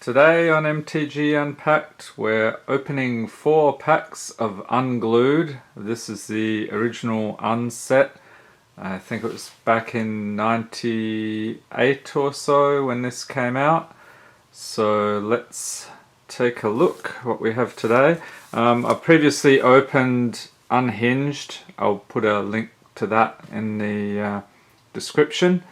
Today on MTG Unpacked, we're opening 4 packs of Unglued. This is the original unset. I think it was back in 98 or so when this came out. So let's take a look what we have today. I previously opened Unhinged. I'll put a link to that in the description.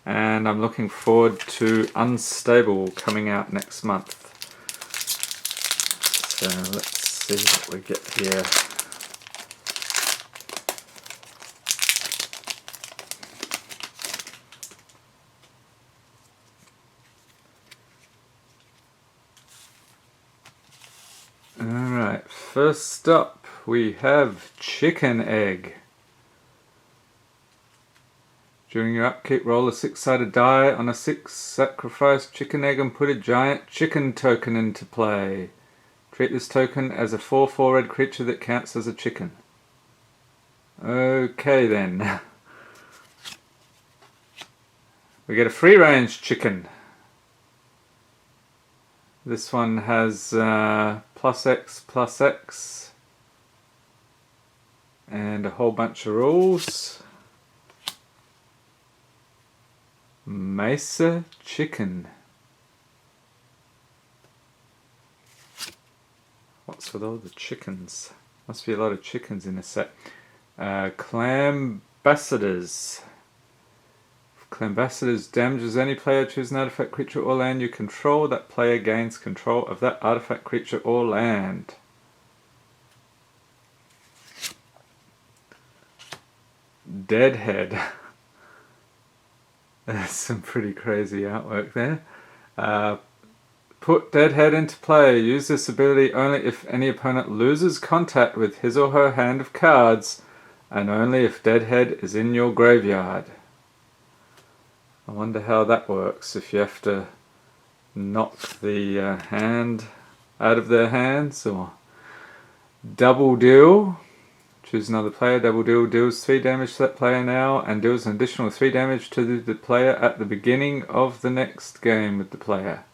And I'm looking forward to Unstable coming out next month. So let's see what we get here. Alright, first up we have Chicken Egg. During your upkeep, roll a 6-sided die on a 6, sacrifice chicken egg and put a giant chicken token into play. Treat this token as a 4/4 red creature that counts as a chicken. Okay then. We get a free range chicken. This one has +X and a whole bunch of rules. Mesa chicken. What's with all the chickens? Must be a lot of chickens in a set. Clambassadors. Clambassadors damages any player. Choose an artifact, creature, or land you control. That player gains control of that artifact, creature, or land. Deadhead. There's some pretty crazy artwork there. Put Deadhead into play. Use this ability only if any opponent loses contact with his or her hand of cards, and only if Deadhead is in your graveyard. I wonder how that works, if you have to knock the hand out of their hands, or Double Deal. Choose another player. Double Deal deals 3 damage to that player now and deals an additional 3 damage to the player at the beginning of the next game with the player.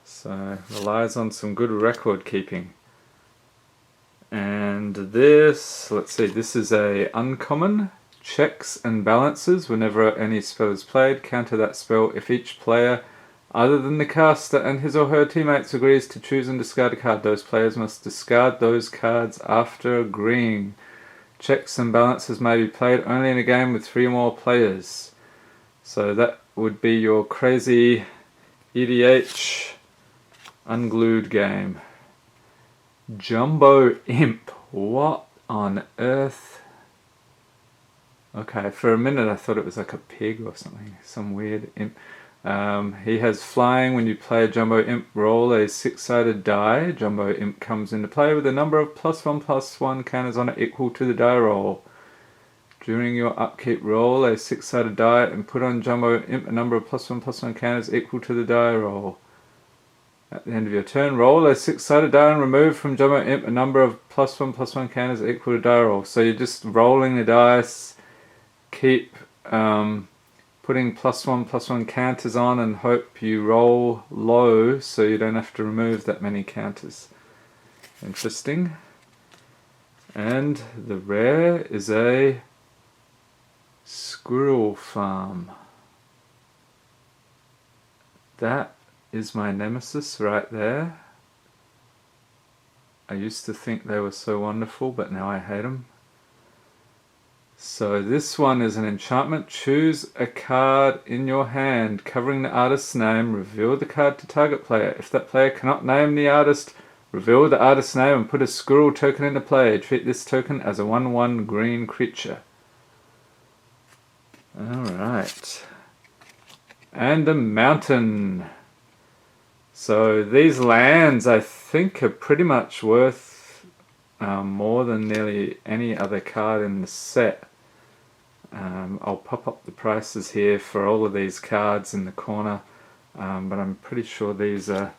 So relies on some good record keeping. And this, let's see, this is a uncommon. Checks and balances whenever any spell is played. Counter that spell if each player other than the caster and his or her teammates agrees to choose and discard a card. Those players must discard those cards after agreeing. Checks and balances may be played only in a game with 3 or more players. So that would be your crazy EDH Unglued game. Jumbo Imp. What on earth? Okay, for a minute I thought it was like a pig or something. Some weird imp. He has flying. When you play a Jumbo Imp, roll a 6-sided die. Jumbo Imp comes into play with a number of +1/+1 counters on it equal to the die roll. During your upkeep, roll a 6-sided die and put on Jumbo Imp a number of +1/+1 counters equal to the die roll. At the end of your turn, roll a 6-sided die and remove from Jumbo Imp a number of +1/+1 counters equal to die roll. So you're just rolling the dice, keep putting +1/+1 counters on and hope you roll low so you don't have to remove that many counters. Interesting. And the rare is a Squirrel Farm. That is my nemesis right there. I used to think they were so wonderful, but now I hate them. So this one is an enchantment. Choose a card in your hand covering the artist's name. Reveal the card to target player. If that player cannot name the artist, reveal the artist's name and put a squirrel token into play. Treat this token as a 1/1 green creature. Alright. And a mountain. So these lands I think are pretty much worth more than nearly any other card in the set. I'll pop up the prices here for all of these cards in the corner, but I'm pretty sure these are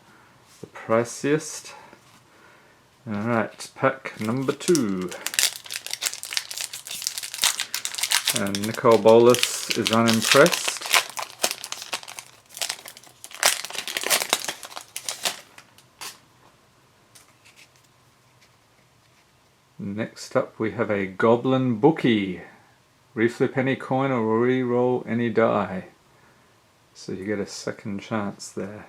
the priciest. Alright, pack number 2. And Nicole Bolas is unimpressed. Next up we have a Goblin Bookie. Reflip any coin or re-roll any die. So you get a second chance there.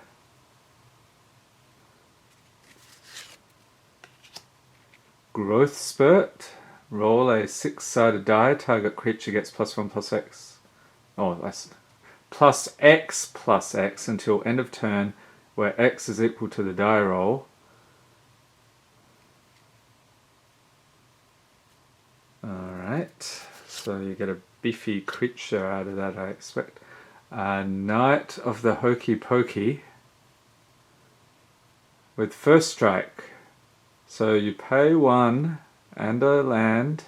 Growth Spurt. Roll a 6-sided die. Target creature gets +1/+X. Oh, that's +X/+X until end of turn, where X is equal to the die roll. Alright, so you get a beefy creature out of that, I expect. Knight of the Hokey Pokey with first strike. So you pay 1 and a land,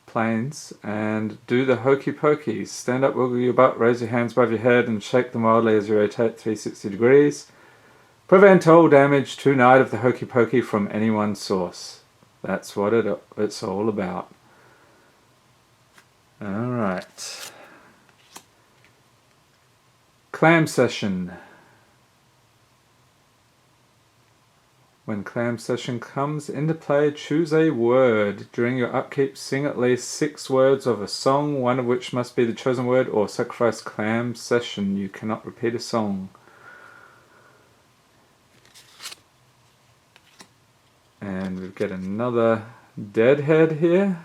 planes, and do the Hokey Pokey. Stand up, wiggle your butt, raise your hands above your head, and shake them wildly as you rotate 360 degrees. Prevent all damage to Knight of the Hokey Pokey from any one source. That's what it's all about. Alright. Clam Session. When Clam Session comes into play, choose a word. During your upkeep, sing at least 6 words of a song, one of which must be the chosen word, or sacrifice Clam Session. You cannot repeat a song. And we've got another Deadhead here.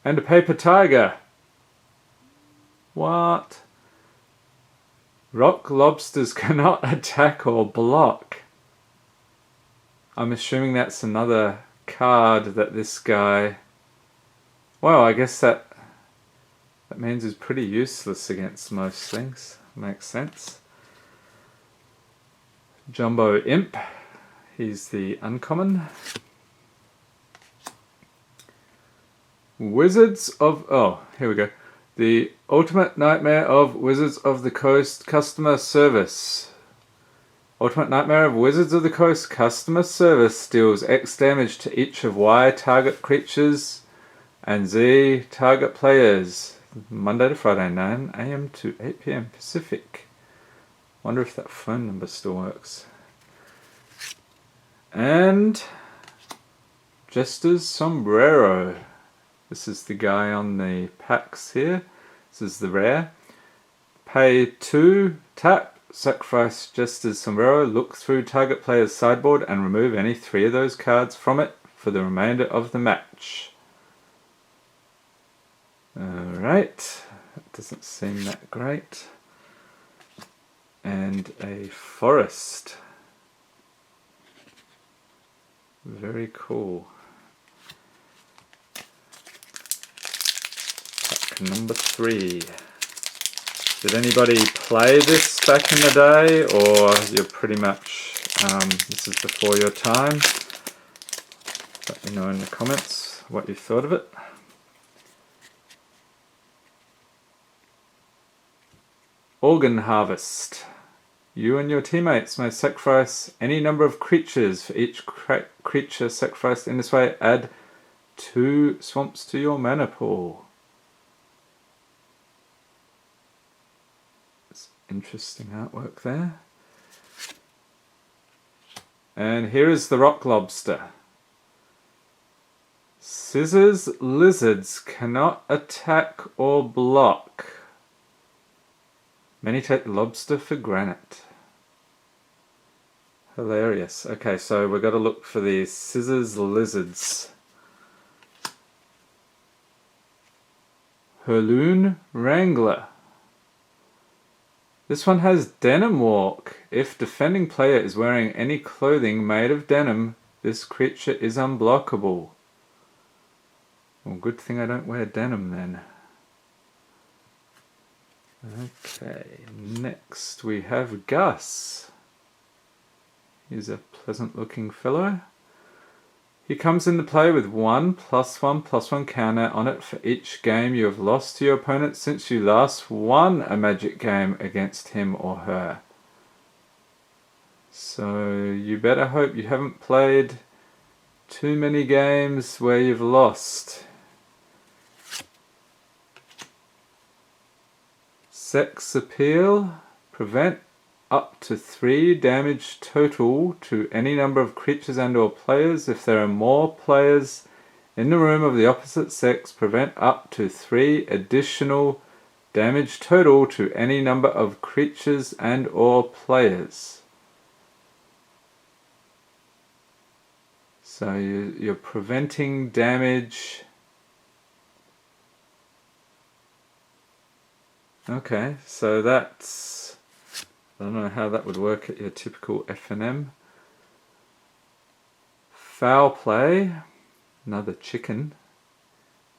And a Paper Tiger. What? Rock lobsters cannot attack or block. I'm assuming that's another card that this guy... Well, I guess that means he's pretty useless against most things. Makes sense. Jumbo Imp. He's the uncommon. Wizards of... Oh, here we go. The Ultimate Nightmare of Wizards of the Coast Customer Service. Ultimate Nightmare of Wizards of the Coast Customer Service deals X damage to each of Y target creatures and Z target players. Monday to Friday, 9 AM to 8 PM Pacific. Wonder if that phone number still works. And Jester's Sombrero. This is the guy on the packs here. This is the rare. Pay 2, tap, sacrifice Jester's Sombrero, look through target player's sideboard and remove any 3 of those cards from it for the remainder of the match. Alright, that doesn't seem that great. And a forest. Very cool. Number 3. Did anybody play this back in the day, or you're pretty much, this is before your time? Let me know in the comments what you thought of it. Organ Harvest. You and your teammates may sacrifice any number of creatures. For each creature sacrificed in this way, add 2 swamps to your mana pool. Interesting artwork there. And here is the Rock Lobster. Scissors lizards cannot attack or block. Many take the lobster for granite. Hilarious. Okay, so we've got to look for the scissors lizards. Hurloon Wrangler. This one has Denim Walk. If defending player is wearing any clothing made of denim, this creature is unblockable. Well, good thing I don't wear denim then. Okay, next we have Gus. He's a pleasant looking fellow. He comes into play with 1/+1/+1 counter on it for each game you have lost to your opponent since you last won a Magic game against him or her. So you better hope you haven't played too many games where you've lost. Sex Appeal. Prevent up to 3 damage total to any number of creatures and or players. If there are more players in the room of the opposite sex, prevent up to 3 additional damage total to any number of creatures and or players. So you're preventing damage. Okay, so that's, I don't know how that would work at your typical FNM. Foul play, another chicken.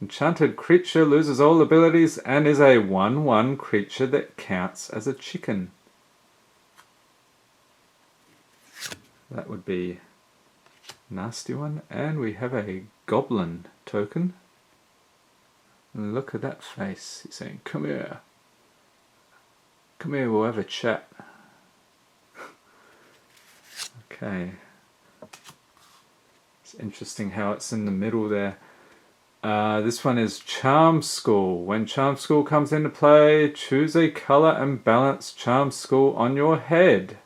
Enchanted creature loses all abilities and is a 1/1 creature that counts as a chicken. That would be a nasty one. And we have a goblin token. And look at that face. He's saying, "Come here. Come here, we'll have a chat." Okay. It's interesting how it's in the middle there. This one is Charm School. When Charm School comes into play, choose a color and balance Charm School on your head.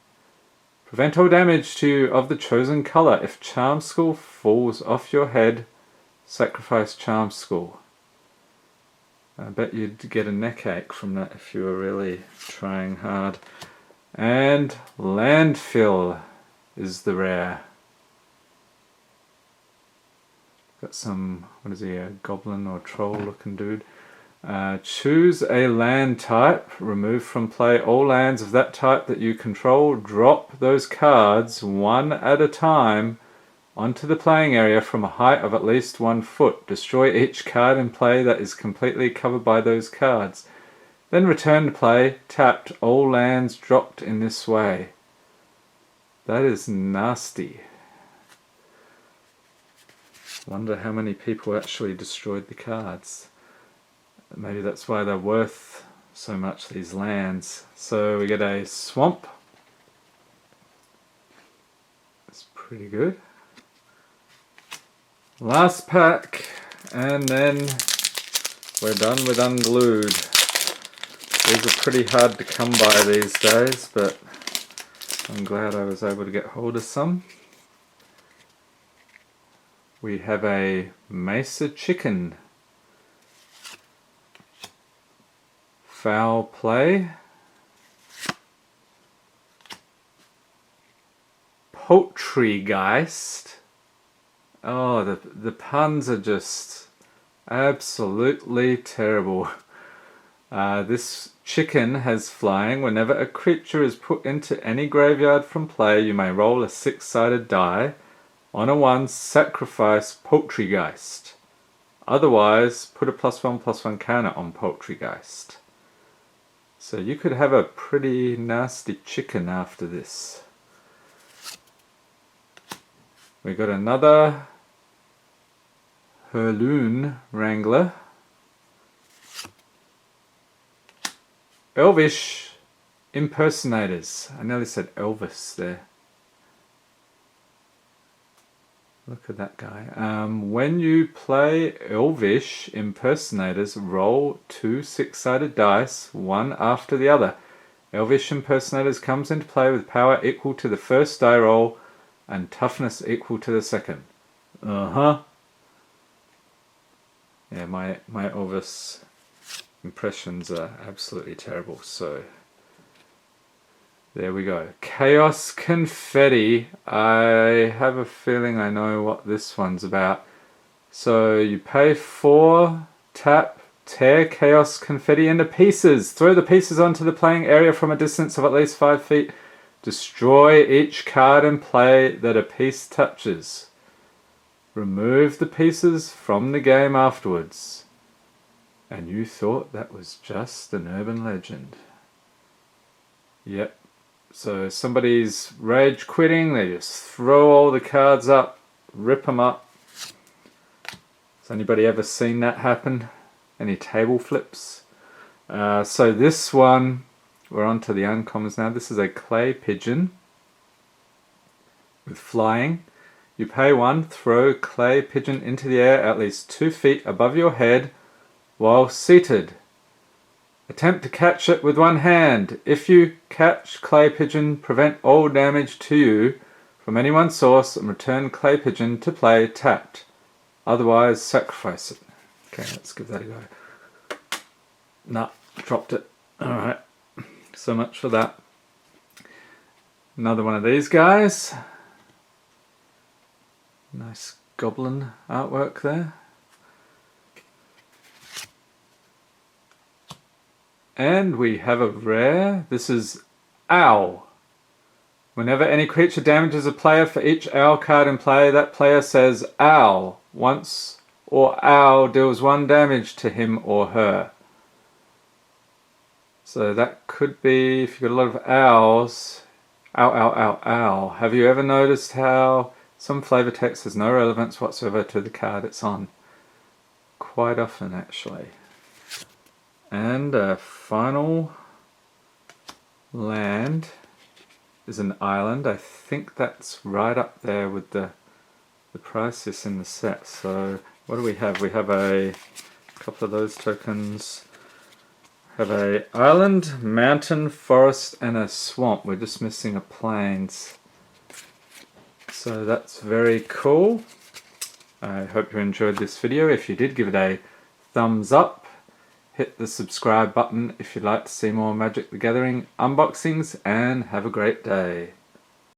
Prevent all damage to you of the chosen color. If Charm School falls off your head, sacrifice Charm School. I bet you'd get a neck ache from that if you were really trying hard. And Landfill is the rare. Got some, what is he, a goblin or troll looking dude. Choose a land type. Remove from play all lands of that type that you control. Drop those cards one at a time onto the playing area from a height of at least 1 foot. Destroy each card in play that is completely covered by those cards. Then return to play, tapped, all lands dropped in this way. That is nasty. Wonder how many people actually destroyed the cards. Maybe that's why they're worth so much, these lands. So we get a swamp. That's pretty good. Last pack, and then we're done with Unglued. These are pretty hard to come by these days, but I'm glad I was able to get hold of some. We have a Mesa Chicken. Foul play. Poultrygeist. Oh, the puns are just absolutely terrible. This chicken has flying. Whenever a creature is put into any graveyard from play, you may roll a 6-sided die. On a 1, sacrifice Poultrygeist. Otherwise, put a +1/+1 counter on Poultrygeist. So you could have a pretty nasty chicken after this. We got another Herloon Wrangler. Elvish Impersonators. I nearly said Elvis there. Look at that guy. When you play Elvish Impersonators, roll 2 6-sided dice, one after the other. Elvish Impersonators comes into play with power equal to the first die roll and toughness equal to the second. Yeah, my Elvis impressions are absolutely terrible, so there we go. Chaos Confetti. I have a feeling I know what this one's about. So you pay 4, tap, tear Chaos Confetti into pieces. Throw the pieces onto the playing area from a distance of at least 5 feet. Destroy each card in play that a piece touches. Remove the pieces from the game afterwards. And you thought that was just an urban legend. Yep. So somebody's rage quitting, they just throw all the cards up, rip them up. Has anybody ever seen that happen? Any table flips? So this one, we're on to the uncommons now. This is a clay pigeon with flying. You pay 1, throw clay pigeon into the air at least 2 feet above your head while seated. Attempt to catch it with one hand. If you catch clay pigeon, prevent all damage to you from any one source and return clay pigeon to play tapped. Otherwise, sacrifice it. Okay, let's give that a go. Nah, dropped it. Alright, so much for that. Another one of these guys. Nice goblin artwork there. And we have a rare. This is Owl. Whenever any creature damages a player, for each Owl card in play, that player says Owl once, or Owl deals 1 damage to him or her. So that could be, if you've got a lot of owls, ow, ow, ow, ow. Have you ever noticed how some flavor text has no relevance whatsoever to the card it's on? Quite often, actually. And a final land is an island. I think that's right up there with the prices in the set. So what do we have? We have a couple of those tokens. Have a island, mountain, forest, and a swamp. We're just missing a plains. So that's very cool. I hope you enjoyed this video. If you did, give it a thumbs up. Hit the subscribe button if you'd like to see more Magic the Gathering unboxings, and have a great day.